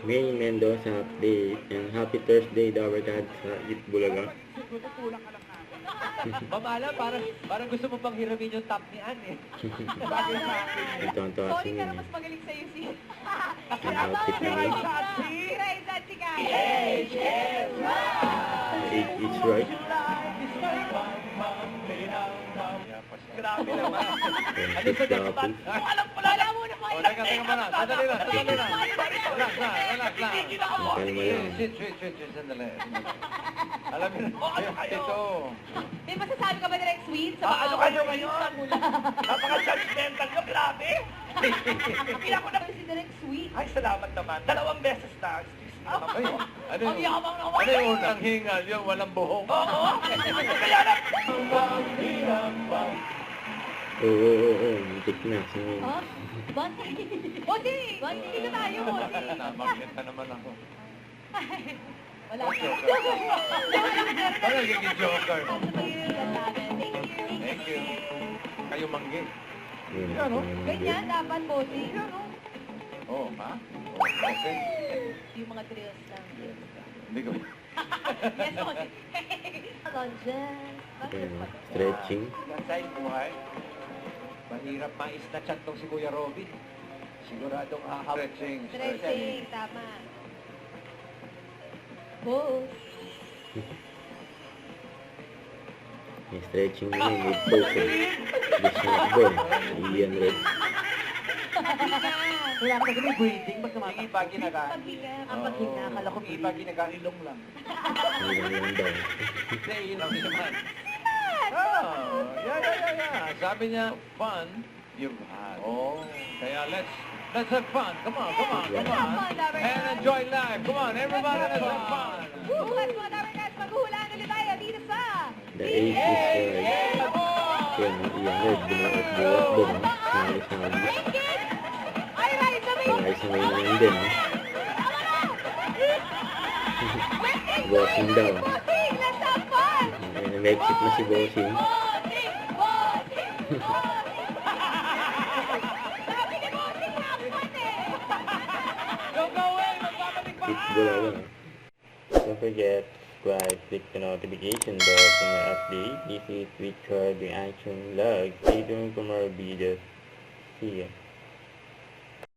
May Mendoza update. And happy Thursday daw dad sa Itbulaga. Mamala, parang gusto mo pang hiramin yung top ni Ann eh. Bagay sa akin. Ito ang tawa Sorry, singin pero eh. mas magaling sa'yo si... Ang outfit na yun. Si Raisa at si Kaya. It is right. Grabe naman. Ano It's sa double. dapat? Wala muna po. Teka muna. Sandali lang. Relax lang. Kalma lang. Shit. Sandali. Alam mo na. Ito. May masasabi ka ba direct sweet? Ano kayo ngayon? Napaka-judgmental nyo, grabe! Kaya ko na si direct sweet. Ay, salamat naman. 2 beses na. Excuse me naman Ay, po. ano Ang yun? yabang naman. Ano yung unang hingal? Yung walang buhok? Oo, kaya na. Oo. Muntik na. Singin. Ha? Bati. Bati! Bati dito tayo, Bati. Namakit na naman ako. Wala ka. Parang nagiging joker. Thank you. Kayo manggi. Yun. Ano? Ganyan dapat, Bati. Oh, ha? Okay. Yung mga drills lang. Hindi ko. Yes, Bati. Lunges. Stretching. Sa buhay. Mahirap mais-na-chat tong si Kuya Robin. Siguradong stretching. Stretching, tama. Boss. May stretching na yun. With pose eh. Gusto na ball. Iyan red. Wala ka kasi may breathing. Ba't naman? Hindi pa ginagaan. Paghinga. Ang paghinga. Akala ko hindi pa ginagaan. Ilong lang. Ilan lang daw. Hindi, ilong naman. Oh, yeah. Sabi niya, fun, you've had. Oh, kaya let's have fun. Come on. And enjoy life. Come on, everybody, let's have fun. Bukas mga dapat guys, maghuhulaan ulit tayo dito sa... The age is right. Kaya nang iyan red. Bumat doon. Nangis. Ay, Rai, sabi mo! Nangis na naman din. Bossing daw. Bossing, let's have fun! Nag-exit na si Bossing. Bossing! Sabi ni Bossing, have fun eh! Don't go away, magbabalik pa. Itbulaga. Don't forget, subscribe, click the notification bell for my update. Visit Twitter, the Action Vlog. Stay tuned for more videos. See ya.